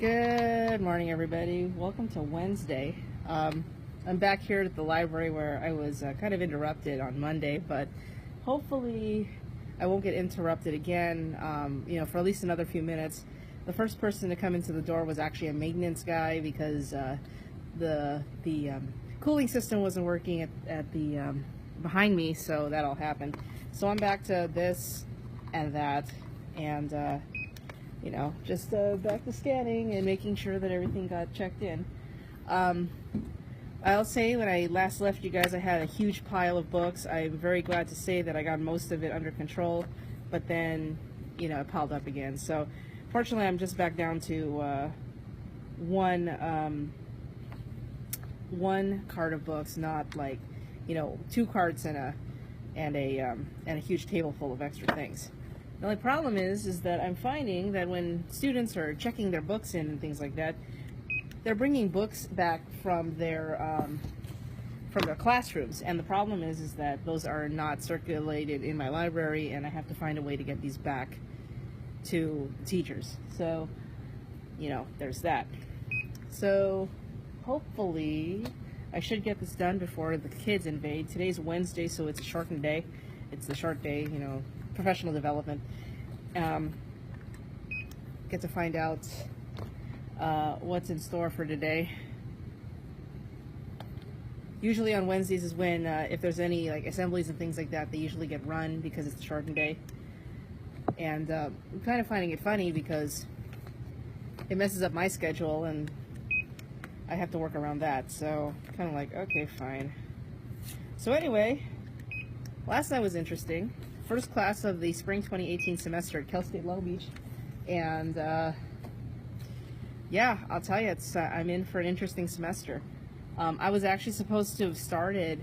Good morning, everybody. Welcome to Wednesday. I'm back here at the library where I was kind of interrupted on Monday, but hopefully I won't get interrupted again, for at least another few minutes. The first person to come into the door was actually a maintenance guy because the cooling system wasn't working at the behind me, so that all happened. So I'm back to this and that, and just back to scanning and making sure that everything got checked in. I'll say when I last left you guys, I had a huge pile of books. I'm very glad to say that I got most of it under control, but then, it piled up again. So, fortunately, I'm just back down to one cart of books, not like, 2 carts and a huge table full of extra things. The only problem is that I'm finding that when students are checking their books in and things like that, they're bringing books back from their classrooms, and the problem is that those are not circulated in my library, and I have to find a way to get these back to teachers. So, there's that. So, hopefully, I should get this done before the kids invade. Today's Wednesday, so it's a shortened day. It's the short day, professional development. Get to find out what's in store for today. Usually on Wednesdays is when, if there's any like assemblies and things like that, they usually get run because it's a shortened day. And I'm kind of finding it funny because it messes up my schedule and I have to work around that. So kind of like, okay, fine. So anyway, last night was interesting. First class of the spring 2018 semester at Cal State Long Beach, and yeah, I'll tell you, I'm in for an interesting semester. I was actually supposed to have started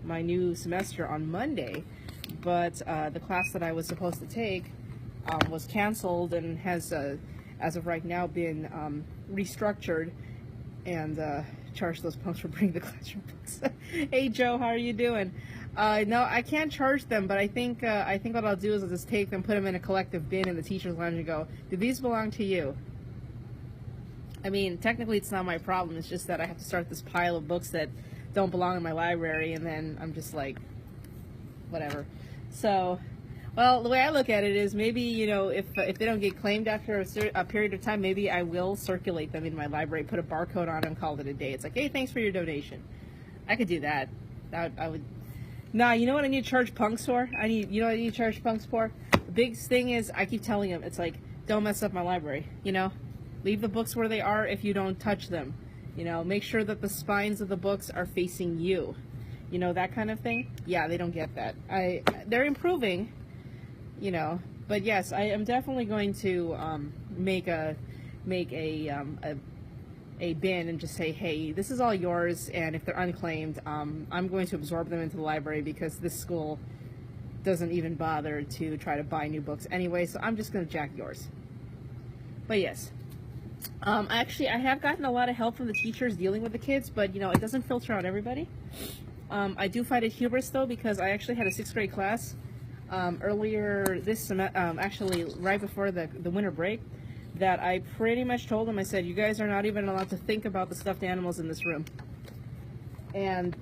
my new semester on Monday, but the class that I was supposed to take was canceled and has, as of right now, been restructured, and charge those punks for bringing the classroom books. Hey Joe, how are you doing? No, I can't charge them, but I think what I'll do is I'll just take them, put them in a collective bin in the teacher's lounge and go, do these belong to you? I mean, technically it's not my problem, it's just that I have to start this pile of books that don't belong in my library, and then I'm just like, whatever. So, well, the way I look at it is maybe, if they don't get claimed after a period of time, maybe I will circulate them in my library, put a barcode on them, call it a day. It's like, hey, thanks for your donation. I could do that. I would. Nah, you know what I need to charge punks for? You know what I need to charge punks for? The big thing is, I keep telling them, it's like, don't mess up my library, Leave the books where they are if you don't touch them. Make sure that the spines of the books are facing you. That kind of thing. Yeah, they don't get that. They're improving, but yes, I am definitely going to make a bin and just say, hey, this is all yours, and if they're unclaimed, I'm going to absorb them into the library because this school doesn't even bother to try to buy new books anyway, so I'm just going to jack yours. But yes, actually, I have gotten a lot of help from the teachers dealing with the kids, but it doesn't filter out everybody. I do find it hubris though, because I actually had a 6th grade class earlier this semester, actually right before the winter break, that I pretty much told them, I said, you guys are not even allowed to think about the stuffed animals in this room. And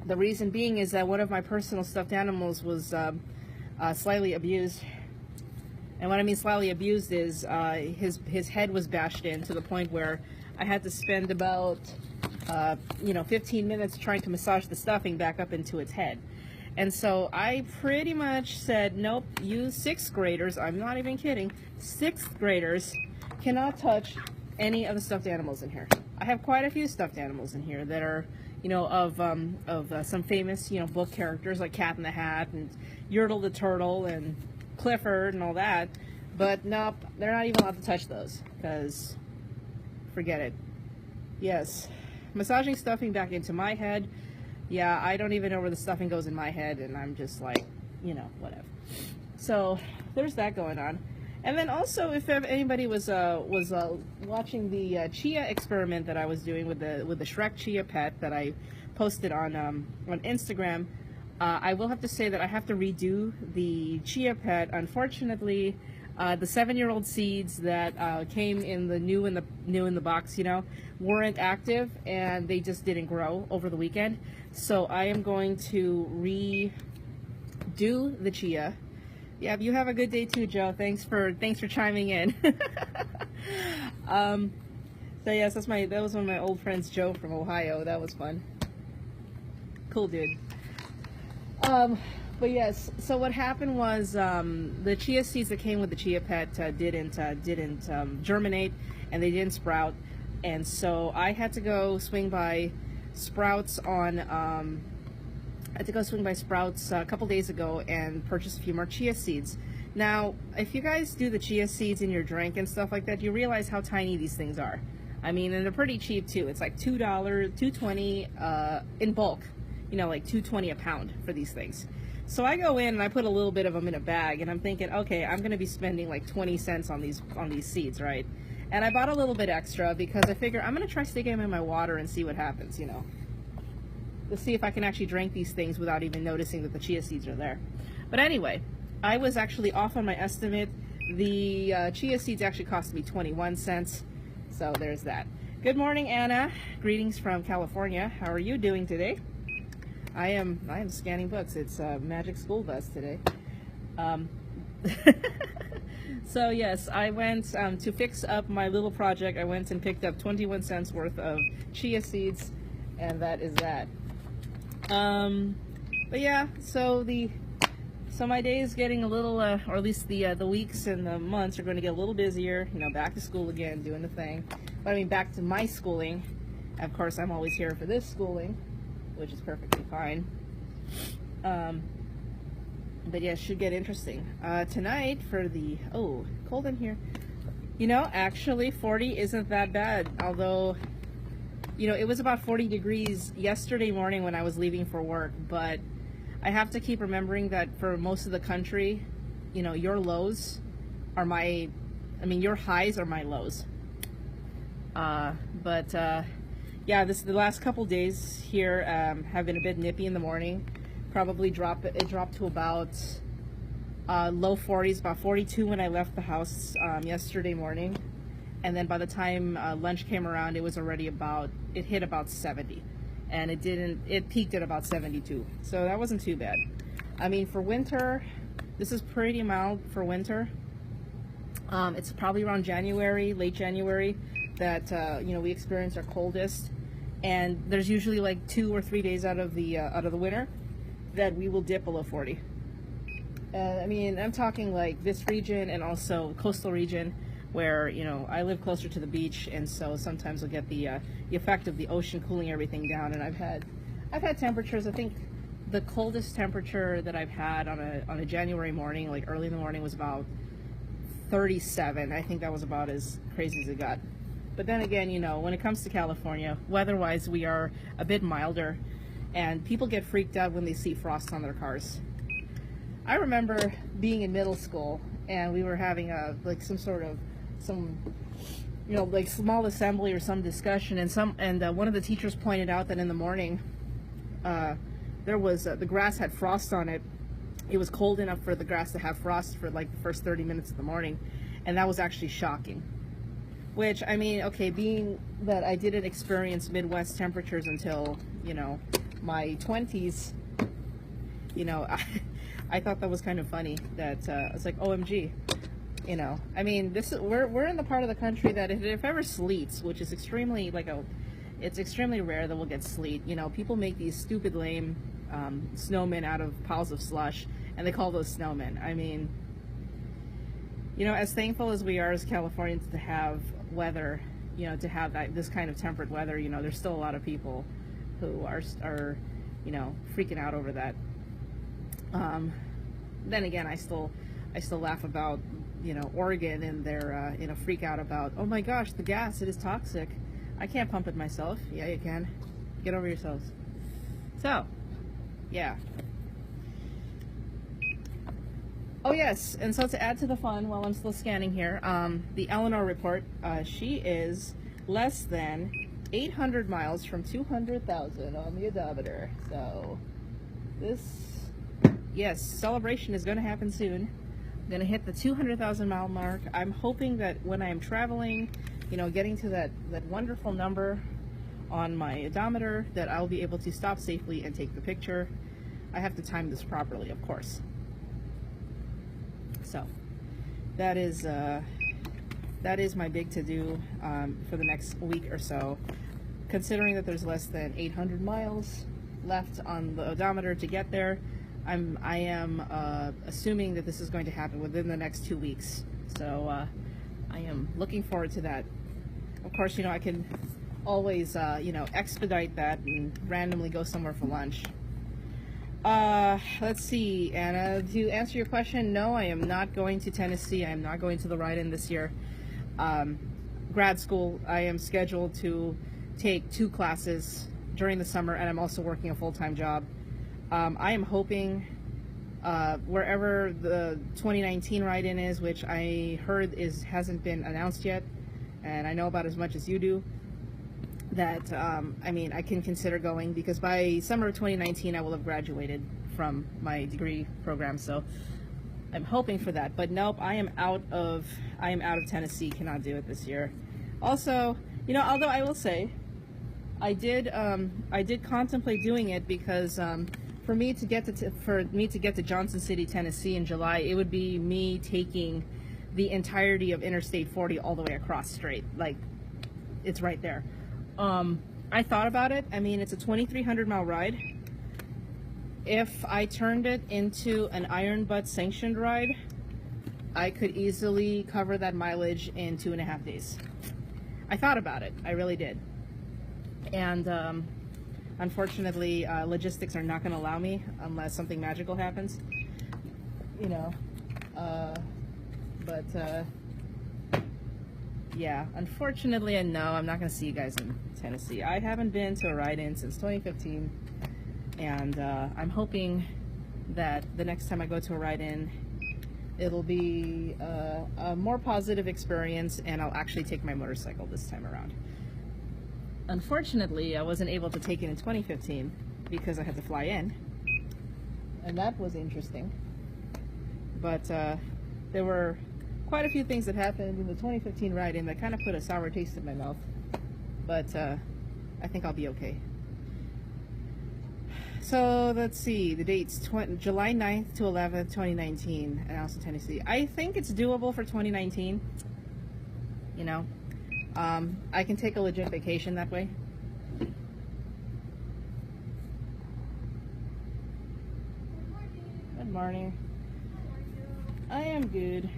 the reason being is that one of my personal stuffed animals was slightly abused. And what I mean slightly abused is his head was bashed in to the point where I had to spend about 15 minutes trying to massage the stuffing back up into its head. And so I pretty much said, nope, you 6th graders, I'm not even kidding, 6th graders cannot touch any of the stuffed animals in here. I have quite a few stuffed animals in here that are, of some famous, book characters like Cat in the Hat and Yertle the Turtle and Clifford and all that. But nope, they're not even allowed to touch those because forget it. Yes, massaging stuffing back into my head. Yeah, I don't even know where the stuffing goes in my head, and I'm just like, whatever. So there's that going on. And then also, if anybody was watching the chia experiment that I was doing with the Shrek chia pet that I posted on Instagram, I will have to say that I have to redo the chia pet. Unfortunately, The 7-year-old seeds that came in the new in the box, you know, weren't active and they just didn't grow over the weekend. So I am going to redo the chia. Yeah, you have a good day too, Joe. Thanks for chiming in. So yes, that was one of my old friends, Joe from Ohio. That was fun. Cool dude. But yes, so what happened was the chia seeds that came with the chia pet didn't germinate, and they didn't sprout, and so I had to go swing by Sprouts a couple days ago and purchase a few more chia seeds. Now, if you guys do the chia seeds in your drink and stuff like that, you realize how tiny these things are. I mean, and they're pretty cheap too. It's like $2, $2.20 in bulk. You know, like $2.20 a pound for these things. So I go in and I put a little bit of them in a bag, and I'm thinking, okay, I'm gonna be spending like 20 cents on these seeds, right? And I bought a little bit extra because I figure I'm gonna try sticking them in my water and see what happens, you know. Let's see if I can actually drink these things without even noticing that the chia seeds are there. But anyway, I was actually off on my estimate. The chia seeds actually cost me 21 cents. So there's that. Good morning, Anna. Greetings from California. How are you doing today? I am scanning books. It's a magic school bus today. So yes, I went to fix up my little project. I went and picked up 21 cents worth of chia seeds, and that is that. But yeah, so my day is getting a little, or at least the weeks and the months are going to get a little busier. You know, back to school again, doing the thing. But I mean, back to my schooling. Of course, I'm always here for this schooling, which is perfectly fine. But yeah, it should get interesting. Tonight for the, oh, cold in here. You know, actually 40 isn't that bad. Although, you know, it was about 40 degrees yesterday morning when I was leaving for work. But I have to keep remembering that for most of the country, you know, your lows are your highs are my lows. Yeah, the last couple days here have been a bit nippy in the morning. Probably dropped to about low 40s, about 42 when I left the house yesterday morning, and then by the time lunch came around, it was already it hit about 70, and it peaked at about 72. So that wasn't too bad. I mean, for winter, this is pretty mild for winter. It's probably around January, late January, that you know, we experience our coldest, and there's usually like 2 or 3 days out of the winter that we will dip below 40. I mean, I'm talking like this region and also coastal region, where, you know, I live closer to the beach, and so sometimes we'll get the effect of the ocean cooling everything down. And I've had temperatures. I think the coldest temperature that I've had on a January morning, like early in the morning, was about 37. I think that was about as crazy as it got. But then again, you know, when it comes to California, weather-wise, we are a bit milder, and people get freaked out when they see frost on their cars. I remember being in middle school, and we were having some you know, like small assembly or some discussion, and one of the teachers pointed out that in the morning, there was the grass had frost on it. It was cold enough for the grass to have frost for like the first 30 minutes of the morning, and that was actually shocking. Which, I mean, okay, being that I didn't experience Midwest temperatures until, you know, my 20s, you know, I thought that was kind of funny that it's like, OMG, you know. I mean, we're in the part of the country that if ever sleets, which is extremely it's extremely rare that we'll get sleet. You know, people make these stupid lame snowmen out of piles of slush, and they call those snowmen. I mean, you know, as thankful as we are as Californians to have weather, you know, to have this kind of temperate weather, you know, there's still a lot of people who are you know, freaking out over that. Then again, I still laugh about, you know, Oregon and their you know, freak out about, oh my gosh, the gas, it is toxic. I can't pump it myself. Yeah, you can. Get over yourselves. So, yeah. Oh yes, and so to add to the fun while I'm still scanning here, the Eleanor report, she is less than 800 miles from 200,000 on the odometer. So this, yes, celebration is going to happen soon. gonna hit the 200,000 mile mark. I'm hoping that when I am traveling, you know, getting to that wonderful number on my odometer, that I'll be able to stop safely and take the picture. I have to time this properly, of course. So that is my big to-do for the next week or so, considering that there's less than 800 miles left on the odometer to get there. I am assuming that this is going to happen within the next 2 weeks, so I am looking forward to that. Of course, you know, I can always you know, expedite that and randomly go somewhere for lunch. Let's see, Anna, to answer your question, no, I am not going to Tennessee. I am not going to the Ride-In this year. Grad school, I am scheduled to take 2 classes during the summer, and I'm also working a full-time job. I am hoping wherever the 2019 Ride-In is, which I heard hasn't been announced yet, and I know about as much as you do, that I mean, I can consider going, because by summer of 2019 I will have graduated from my degree program, so I'm hoping for that. But nope, I am out of Tennessee. Cannot do it this year. Also, you know, although I will say I did contemplate doing it, because for me to get to Johnson City, Tennessee in July, it would be me taking the entirety of Interstate 40 all the way across straight. Like, it's right there. I thought about it. I mean, it's a 2,300 mile ride. If I turned it into an Iron Butt sanctioned ride, I could easily cover that mileage in 2.5 days. I thought about it. I really did. And unfortunately, logistics are not going to allow me unless something magical happens. You know, yeah, unfortunately, no, I'm not going to see you guys in Tennessee. I haven't been to a Ride-In since 2015, and I'm hoping that the next time I go to a Ride-In, it'll be a more positive experience, and I'll actually take my motorcycle this time around. Unfortunately, I wasn't able to take it in 2015 because I had to fly in, and that was interesting. But there were quite a few things that happened in the 2015 Ride-In that kind of put a sour taste in my mouth. But I think I'll be okay. So let's see, the dates, July 9th to 11th, 2019, in Austin, Tennessee. I think it's doable for 2019. You know, I can take a legit vacation that way. Good morning. I am good.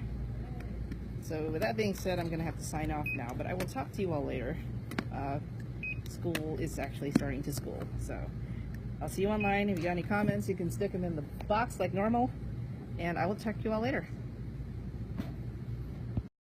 So with that being said, I'm going to have to sign off now, but I will talk to you all later. School is actually starting to school, so I'll see you online. If you got any comments, you can stick them in the box like normal, and I will talk to you all later.